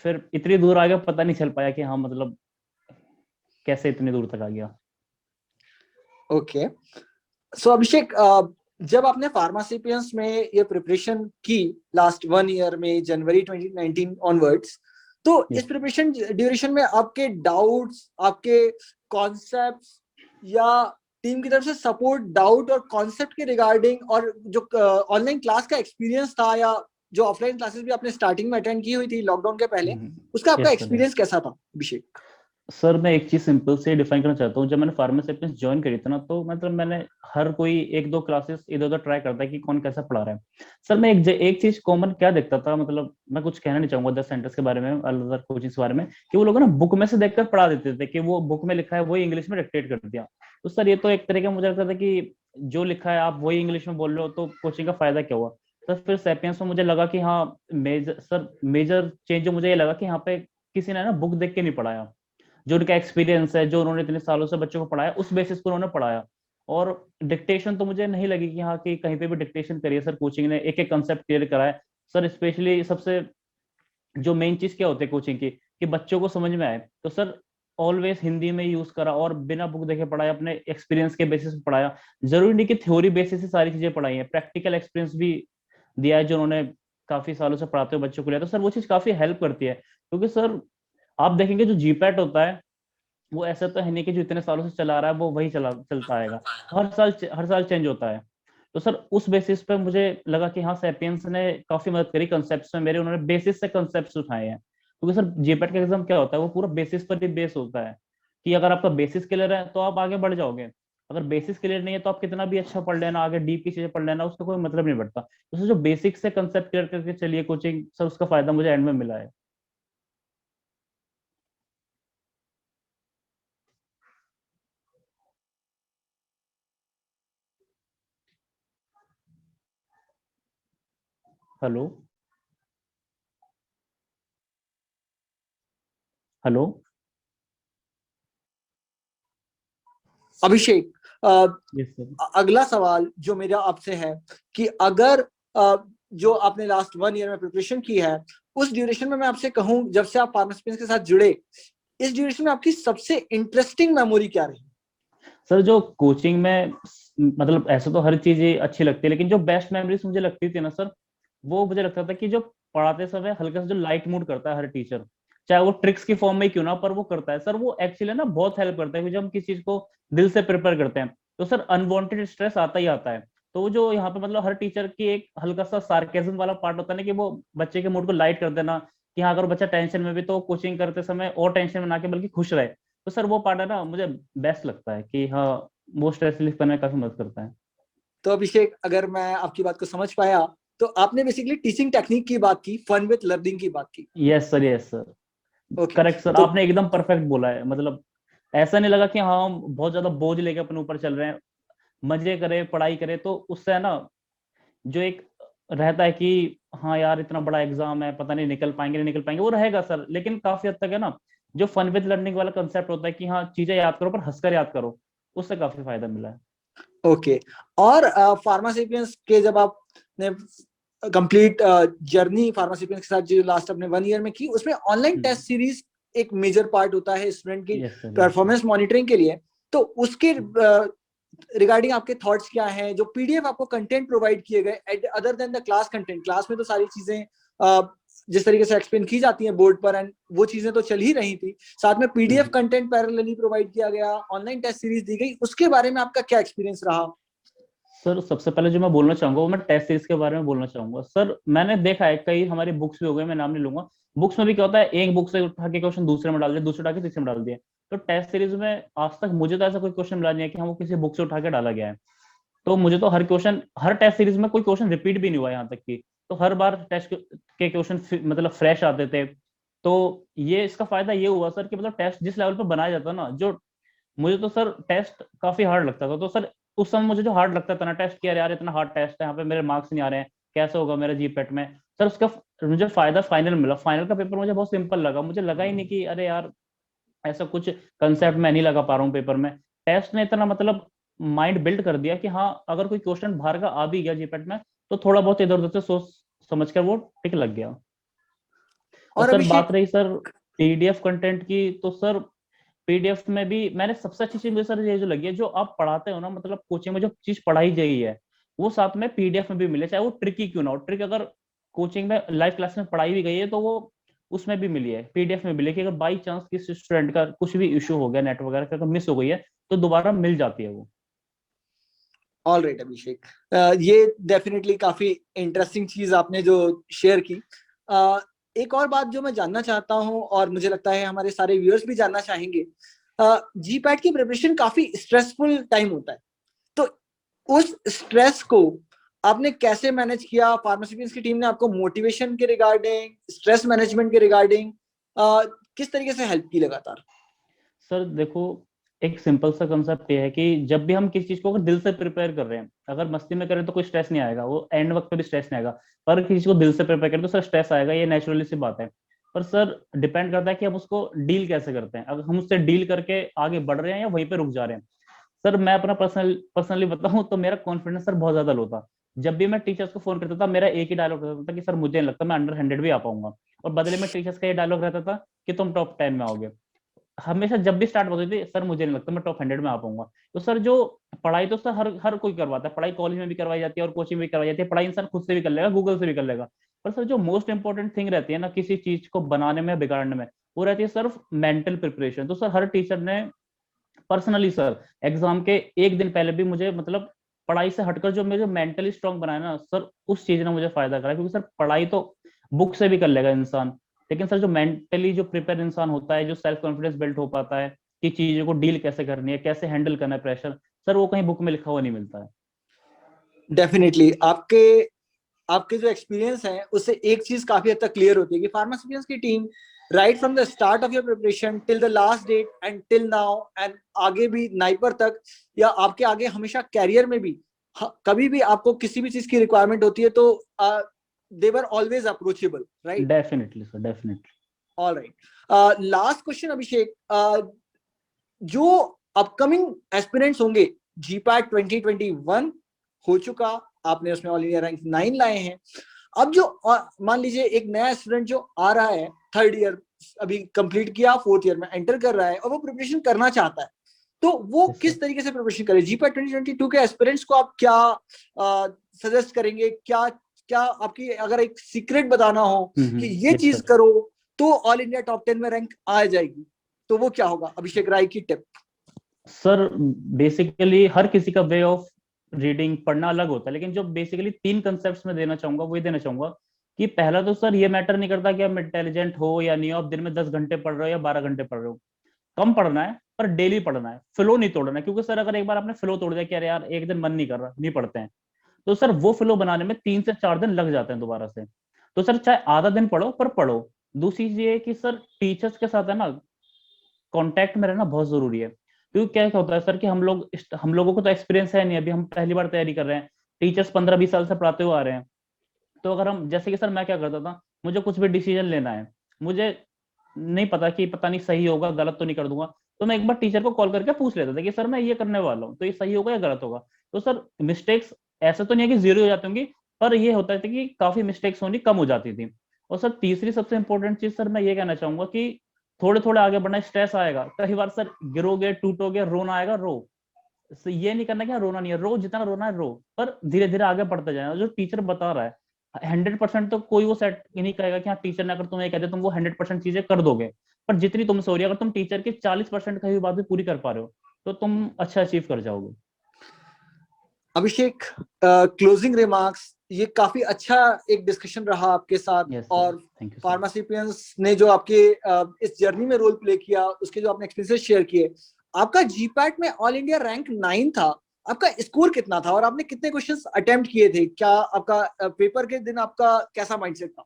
[SPEAKER 5] फिर इतनी दूर आ गया, पता नहीं चल पाया कि हाँ मतलब कैसे इतनी दूर तक आ गया।
[SPEAKER 1] ओके, सो अभिषेक, जब आपने फार्मासिपियंस में ये प्रिपरेशन की लास्ट 1 ईयर में, जनवरी 2019 ऑनवर्ड्स, तो इस प्रिपरेशन ड्यूरेशन में आपके डाउट्स, आपके कॉन्सेप्ट्स या टीम की तरफ से सपोर्ट, डाउट और कॉन्सेप्ट के रिगार्डिंग, और जो ऑनलाइन क्लास का एक्सपीरियंस था या जो ऑफलाइन क्लासेस भी आपने स्टार्टिंग में अटेंड की हुई थी लॉकडाउन के पहले, उसका आपका एक्सपीरियंस कैसा था अभिषेक?
[SPEAKER 5] सर मैं एक चीज सिंपल से डिफाइन करना चाहता हूँ। जब मैंने फार्मासिपियंस ज्वाइन करी थी ना, तो मतलब मैंने हर कोई 1-2 क्लासेस इधर उधर ट्राई करता है कि कौन कैसा पढ़ा रहा है। सर मैं एक चीज कॉमन क्या देखता था, मतलब मैं कुछ कहना नहीं चाहूंगा 10 सेंटर्स के बारे में, अदर कोचिंग के बारे में, कि वो लोग ना बुक में से देखकर पढ़ा देते थे कि वो बुक में लिखा है वही इंग्लिश में डिक्टेट कर दिया। तो सर ये तो एक तरह का मुझे लगता था कि जो लिखा है आप वही इंग्लिश में बोल रहे हो, तो कोचिंग का फायदा क्या हुआ। तो फिर सैपियंस में मुझे लगा कि हाँ मेजर चेंज जो मुझे ये लगा कि यहाँ पे किसी ने ना बुक देख के नहीं पढ़ाया, जो उनका एक्सपीरियंस है, जो उन्होंने इतने सालों से बच्चों को पढ़ाया, उस बेसिस पर उन्होंने पढ़ाया। और डिक्टेशन तो मुझे नहीं लगी कि हाँ कि कहीं पे भी डिक्टेशन करिए। सर कोचिंग ने एक एक कंसेप्ट क्लियर कराया। सर स्पेशली सबसे जो मेन चीज क्या होती है कोचिंग की, कि बच्चों को समझ में आए, तो सर ऑलवेज हिंदी में यूज करा और बिना बुक देखे पढ़ाया, अपने एक्सपीरियंस के बेसिस पे पढ़ाया। जरूरी नहीं कि थ्योरी बेसिस से सारी चीजें पढ़ाई है, प्रैक्टिकल एक्सपीरियंस भी दिया है जो उन्होंने काफी सालों से पढ़ाते हुए बच्चों को लिया। तो सर वो चीज काफी हेल्प करती है, क्योंकि सर आप देखेंगे जो जीपैट होता है वो ऐसा तो है नहीं कि जो इतने सालों से चला रहा है वो वही चलता आएगा, हर साल चेंज होता है। तो सर उस बेसिस पे मुझे लगा कि हाँ सैपियंस ने काफी मदद करी कंसेप्ट्स में मेरे, उन्होंने बेसिस से कंसेप्ट्स उठाए हैं। क्योंकि सर जेपेट का एग्जाम क्या होता है, वो पूरा बेसिस पर ही बेस होता है, कि अगर आपका बेसिस क्लियर है तो आप आगे बढ़ जाओगे, अगर बेसिस क्लियर नहीं है तो आप कितना भी अच्छा पढ़ लेना, आगे डीप की चीजें पढ़ लेना, उसका कोई मतलब नहीं पड़ता। तो सर जो बेसिक से कंसेप्ट क्लियर करके चलिए कोचिंग, सर उसका फायदा मुझे एंड में मिला है। हेलो हेलो
[SPEAKER 1] अभिषेक,
[SPEAKER 5] यस सर।
[SPEAKER 1] अगला सवाल जो मेरा आपसे है कि अगर जो आपने लास्ट 1 ईयर में प्रिपरेशन की है, उस ड्यूरेशन में मैं आपसे कहूं, जब से आप पार्टिसिपेंट्स के साथ जुड़े, इस ड्यूरेशन में आपकी सबसे इंटरेस्टिंग मेमोरी क्या रही?
[SPEAKER 5] सर जो कोचिंग में मतलब ऐसे तो हर चीज अच्छी लगती है, लेकिन जो बेस्ट मेमोरीज मुझे लगती थी ना सर, वो मुझे लगता था कि जो पढ़ाते समय हल्का सा जो लाइट मूड करता है हर टीचर, चाहे वो ट्रिक्स की फॉर्म में ही क्यों ना, पर वो करता है सर। वो एक्चुअली ना बहुत हेल्प करता है, क्योंकि जब हम किसी चीज को दिल से प्रिपेयर करते हैं तो सर अनवांटेड स्ट्रेस आता ही आता है। तो वो जो यहाँ पे मतलब हर टीचर की एक हल्का सा सार्केज्म वाला पार्ट होता है ना, कि वो बच्चे के मूड को लाइट कर देना, कि हाँ अगर बच्चा टेंशन में भी तो कोचिंग करते समय और टेंशन में ना के बल्कि खुश रहे। तो सर वो पार्ट है ना मुझे बेस्ट लगता है, कि हाँ वो स्ट्रेस रिलीफ करने में काफी मदद करता है।
[SPEAKER 1] तो अभिषेक, अगर मैं आपकी बात को समझ पाया, तो आपने बेसिकली टीचिंग टेक्निक की बात की, फन विद लर्निंग की बात की।
[SPEAKER 5] Yes sir, yes sir,
[SPEAKER 1] okay.
[SPEAKER 5] Correct sir,
[SPEAKER 1] तो
[SPEAKER 5] आपने एकदम परफेक्ट बोला है। मतलब ऐसा नहीं लगा कि हाँ हम बहुत ज्यादा बोझ लेके अपने ऊपर चल रहे हैं। मजे करे, पढ़ाई करे, तो उससे है ना जो एक रहता है कि हाँ यार इतना बड़ा एग्जाम है, पता नहीं निकल पाएंगे नहीं निकल पाएंगे, वो रहेगा सर। लेकिन काफी हद तक है ना जो फन विद लर्निंग वाला कंसेप्ट होता है कि हाँ चीजें याद करो पर हंसकर याद करो, उससे काफी फायदा मिला है।
[SPEAKER 1] ओके। और फार्मासेपियंस के जब आपने कंप्लीट जर्नी फार्मासेपियंस के साथ जो लास्ट अपने 1 ईयर में की, उसमें ऑनलाइन टेस्ट सीरीज एक मेजर पार्ट होता है स्टूडेंट की
[SPEAKER 5] यस सर,
[SPEAKER 1] परफॉर्मेंस मॉनिटरिंग के लिए। तो उसके रिगार्डिंग आपके थॉट्स क्या हैं? जो पीडीएफ आपको कंटेंट प्रोवाइड किए गए other than the class content, class में तो सारी चीजें जिस तरीके से एक्सप्लेन की जाती हैं बोर्ड पर, एंड वो चीजें तो चल ही रही थी, साथ में पीडीएफ कंटेंट पैरेलली प्रोवाइड किया गया, ऑनलाइन टेस्ट सीरीज दी गई, उसके बारे में आपका क्या एक्सपीरियंस रहा?
[SPEAKER 5] सर सबसे पहले जो मैं बोलना चाहूंगा वो मैं टेस्ट सीरीज के बारे में बोलना चाहूंगा। सर मैंने देखा है कई हमारी बुक्स भी हो गए, मैं नाम नहीं लूंगा, बुक्स में भी क्या होता है एक बुक से उठा के क्वेश्चन दूसरे में डाल दिया, दूसरे उठा के तीसरे में डाल दिया। तो टेस्ट सीरीज में आज तक मुझे तो ऐसा कोई क्वेश्चन मिला नहीं है कि हम वो किसी बुक से उठा के डाला गया है। तो मुझे तो हर क्वेश्चन, हर टेस्ट सीरीज में कोई क्वेश्चन रिपीट भी नहीं हुआ यहाँ तक कि, तो हर बार टेस्ट के क्वेश्चन मतलब फ्रेश आते थे। तो ये इसका फायदा ये हुआ सर कि मतलब टेस्ट जिस लेवल पे बनाया जाता ना, जो मुझे तो सर टेस्ट काफी हार्ड लगता था, तो सर उस समय मुझे जो हार्ड लगता था ना टेस्ट, किया यार इतना हार्ड टेस्ट है, यहाँ पे मेरे मार्क्स नहीं आ रहे हैं, कैसे होगा मेरा जीपेट में, सर उसका मुझे फायदा फाइनल मिला। फाइनल का पेपर मुझे बहुत सिंपल लगा, मुझे लगा ही नहीं कि अरे यार ऐसा कुछ कंसेप्ट मैं नहीं लगा पा रहा हूँ पेपर में। टेस्ट ने इतना मतलब माइंड बिल्ड कर दिया कि हाँ अगर कोई क्वेश्चन बाहर का आ भी गया जीपेट में तो थोड़ा बहुत इधर उधर से सोच समझ कर वो टिक लग गया। और
[SPEAKER 1] और
[SPEAKER 5] सर बात
[SPEAKER 1] अभिषेक,
[SPEAKER 5] रही सर पीडीएफ कंटेंट की, तो सर पीडीएफ में भी मैंने सबसे अच्छी चीज मुझे सर ये जो लगी है, जो आप पढ़ाते हो ना, मतलब कोचिंग में जो चीज पढ़ाई गई है वो साथ में पीडीएफ में भी मिले, चाहे वो ट्रिकी क्यों ना हो। ट्रिक अगर कोचिंग में लाइव क्लास में पढ़ाई भी गई है तो वो उसमें भी मिली है, पीडीएफ में मिली है, कि अगर बाई चांस किसी स्टूडेंट का कुछ भी इशू हो गया, नेट वगैरह का मिस हो गई है तो दोबारा मिल जाती है वो।
[SPEAKER 1] ऑल राइट अभिषेक, ये डेफिनेटली काफी इंटरेस्टिंग चीज आपने जो शेयर की। एक और बात जो मैं जानना चाहता हूँ, और मुझे लगता है हमारे सारे व्यूअर्स भी जानना चाहेंगे, जी पैट की प्रिपरेशन काफी स्ट्रेसफुल टाइम होता है, तो उस स्ट्रेस को आपने कैसे मैनेज किया? फार्मासिपियंस की टीम ने आपको मोटिवेशन के रिगार्डिंग, स्ट्रेस मैनेजमेंट के रिगार्डिंग किस तरीके से हेल्प की लगातार?
[SPEAKER 5] सर देखो एक सिंपल सा कंसेप्ट ये है कि जब भी हम किसी चीज को अगर दिल से प्रिपेयर कर रहे हैं, अगर मस्ती में करें तो कोई स्ट्रेस नहीं आएगा, वो एंड वक्त पे भी स्ट्रेस नहीं आएगा। पर किसी चीज को दिल से प्रिपेयर करें तो सर स्ट्रेस आएगा, ये नेचुरली सी बात है। पर सर डिपेंड करता है कि हम उसको डील कैसे करते हैं, अगर हम उससे डील करके आगे बढ़ रहे हैं या वहीं पे रुक जा रहे हैं। सर मैं अपना पर्सनली बताऊं तो मेरा कॉन्फिडेंस सर बहुत ज्यादा लो था। जब भी मैं टीचर्स को फोन करता था मेरा एक ही डायलॉग रहता था कि सर मुझे नहीं लगता मैं अंडर 100 भी आ पाऊंगा, और बदले में टीचर्स का ये डायलॉग रहता था कि तुम टॉप 10 में आओगे। हमेशा जब भी स्टार्ट होती थी सर मुझे नहीं लगता मैं टॉप 100 में आ पाऊंगा। तो सर जो पढ़ाई तो सर हर हर कोई करवाता है, पढ़ाई कॉलेज में भी करवाई जाती है और कोचिंग में भी करवाई जाती है, पढ़ाई इंसान खुद से भी कर लेगा, गूगल से भी कर लेगा। पर सर जो मोस्ट इंपॉर्टेंट थिंग रहती है ना किसी चीज को बनाने में बिगाड़ने में, वो रहती है सिर्फ मेंटल प्रिपरेशन। तो सर हर टीचर ने पर्सनली सर एग्जाम के एक दिन पहले भी मुझे मतलब पढ़ाई से हटकर जो मुझे मेंटली स्ट्रांग बनाया ना सर, उस चीज ने मुझे फायदा करा। क्योंकि सर पढ़ाई तो बुक से भी कर लेगा इंसान, लेकिन सर जो मेंटली जो प्रिपेयर इंसान होता है, जो सेल्फ कॉन्फिडेंस बिल्ड हो पाता है कि चीजों को डील कैसे करनी है, कैसे हैंडल करना है प्रेशर, सर वो कहीं बुक में लिखा हुआ नहीं मिलता है।
[SPEAKER 1] डेफिनेटली आपके आपके जो एक्सपीरियंस है उससे एक चीज काफी हद तक क्लियर होती है कि फार्मासिपियंस की team right from the start of your preparation till the last date and till now and आगे भी नाइपर तक, या आपके आगे हमेशा कैरियर में भी, कभी भी आपको किसी भी चीज की रिक्वायरमेंट होती है तो they were always approachable, right?
[SPEAKER 5] Definitely sir, definitely.
[SPEAKER 1] All right, last question Abhishek, जो अपकमिंग एस्पिरेंट्स होंगे, जीपैट 2021 हो चुका, आपने उसमें ऑल इंडिया रैंक 9 लाए हैं, अब जो मान लीजिए एक नया स्टूडेंट जो आ रहा है, 3rd ईयर अभी कंप्लीट किया, 4th ईयर में एंटर कर रहा है और वो प्रिपरेशन करना चाहता है, तो वो
[SPEAKER 5] Yes,
[SPEAKER 1] किस
[SPEAKER 5] sir.
[SPEAKER 1] तरीके से प्रिपरेशन करे? जीपैट 2022 के एस्पिरेंट्स को आप क्या सजेस्ट करेंगे? क्या क्या आपकी अगर एक सीक्रेट बताना हो कि ये
[SPEAKER 5] Yes,
[SPEAKER 1] चीज
[SPEAKER 5] sir.
[SPEAKER 1] करो तो ऑल इंडिया टॉप 10 में रैंक आ जाएगी, तो वो क्या होगा? अभिषेक राय की टिप।
[SPEAKER 5] सर बेसिकली हर किसी का वे ऑफ रीडिंग पढ़ना अलग होता है, लेकिन जो बेसिकली 3 कंसेप्ट्स में देना चाहूंगा वो ये देना चाहूंगा कि पहला तो सर ये मैटर नहीं करता कि आप इंटेलिजेंट हो या नहीं हो, आप दिन में 10 घंटे पढ़ रहे हो या 12 घंटे पढ़ रहे हो, कम पढ़ना है पर डेली पढ़ना है, फ्लो नहीं तोड़ना है। क्योंकि सर अगर एक बार आपने फ्लो तोड़ दिया कि अरे यार एक दिन मन नहीं कर रहा, नहीं पढ़ते हैं, तो सर वो फ्लो बनाने में 3 से 4 दिन लग जाते हैं दोबारा से। तो सर चाहे आधा दिन पढ़ो पर पढ़ो। दूसरी चीज ये है कि सर टीचर्स के साथ है ना कांटेक्ट में रहना बहुत जरूरी है। क्योंकि क्या होता है सर कि हम लोगों को तो एक्सपीरियंस है नहीं, अभी हम पहली बार तैयारी कर रहे हैं, टीचर्स 15-20 साल से पढ़ाते हुए आ रहे हैं। तो अगर हम जैसे कि सर मैं क्या करता था, मुझे कुछ भी डिसीजन लेना है, मुझे नहीं पता कि पता नहीं सही होगा, गलत तो नहीं कर दूंगा, तो मैं एक बार टीचर को कॉल करके पूछ लेता था कि सर मैं ये करने वाला हूँ, तो ये सही होगा या गलत होगा। तो सर मिस्टेक्स ऐसे तो नहीं है कि जीरो हो जाती होंगी, पर ये होता था कि काफी मिस्टेक्स होनी कम हो जाती थी। और सर तीसरी सबसे इंपॉर्टेंट चीज सर मैं ये कहना चाहूंगा कि थोड़े थोड़े आगे बढ़ना, स्ट्रेस आएगा कई बार सर, गिरोगे टूटोगे रोना आएगा, रो। ये नहीं करना कि हाँ, रोना नहीं है, रो जितना रोना है रो, पर धीरे धीरे आगे बढ़ते जाना। जो टीचर बता रहा है 100% तो कोई वो सेट नहीं करेगा कि हाँ टीचर ने अगर तुम्हें कहते तुम वो 100% चीजें कर दोगे, पर जितनी तुमसे हो रही है, अगर तुम टीचर की 40% कहीं भी बात भी पूरी कर पा रहे हो तो तुम अच्छा अचीव कर जाओगे।
[SPEAKER 1] अभिषेक, क्लोजिंग रिमार्क्स, ये काफी अच्छा एक डिस्कशन रहा आपके साथ।
[SPEAKER 5] यस
[SPEAKER 1] और
[SPEAKER 5] थैंक यू सर।
[SPEAKER 1] फार्मासिपियंस ने जो आपके इस जर्नी में रोल प्ले किया, उसके जो आपने एक्सपीरियंसेस शेयर किए। आपका जीपैट में ऑल इंडिया रैंक 9 था, आपका स्कोर कितना था और आपने कितने क्वेश्चंस अटेम्प्ट किए थे? क्या आपका पेपर के दिन आपका कैसा माइंडसेट था?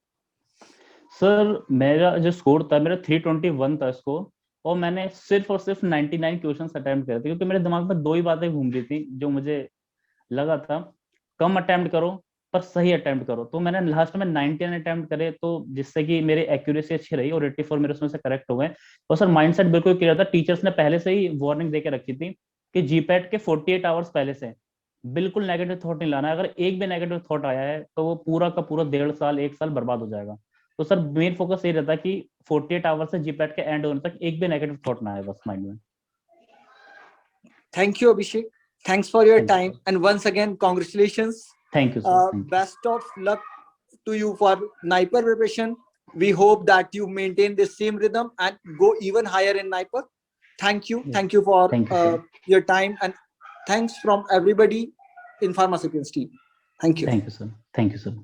[SPEAKER 5] सर मेरा जो स्कोर था, मेरा 321 था स्कोर, और मैंने सिर्फ और सिर्फ 99 क्वेश्चंस अटेम्प्ट करे थे। क्योंकि मेरे दिमाग में 2 ही बातें घूम रही थी जो मुझे लगा था, कम अटेम्प्ट करो पर सही अटेम्प्ट करो। तो मैंने लास्ट में 99 अटेम्प्ट करे, तो जिससे कि मेरी एक्यूरेसी अच्छी रही और 84 मेरे उसमें से करेक्ट हो गए। और सर माइंडसेट बिल्कुल क्लियर था, टीचर्स ने पहले से ही वार्निंग देके रखी थी कि जीपैट के 48 आवर्स पहले से बिल्कुल नेगेटिव थॉट नहीं लाना है। अगर एक भी नेगेटिव थॉट आया है तो वो पूरा का पूरा 1.5 साल 1 साल बर्बाद हो जाएगा। तो सर मेन फोकस ये रहता है कि 48 आवर्स से जीपैट के एंड होने तक एक भी नेगेटिव थॉट ना आए बस माइंड में।
[SPEAKER 1] Thank you Abhishek, thanks for your
[SPEAKER 5] Thank you,
[SPEAKER 1] time,
[SPEAKER 5] sir.
[SPEAKER 1] and once again congratulations.
[SPEAKER 5] Thank you, sir. Thank you.
[SPEAKER 1] Best of luck to you for NIPER preparation. We hope that you maintain the same rhythm and go even higher in NIPER. Thank you.
[SPEAKER 5] Yes.
[SPEAKER 1] Thank you for
[SPEAKER 5] Thank you, sir.
[SPEAKER 1] your time, and thanks from everybody in Pharmacipients team. Thank you.
[SPEAKER 5] Thank you, sir. Thank you, sir.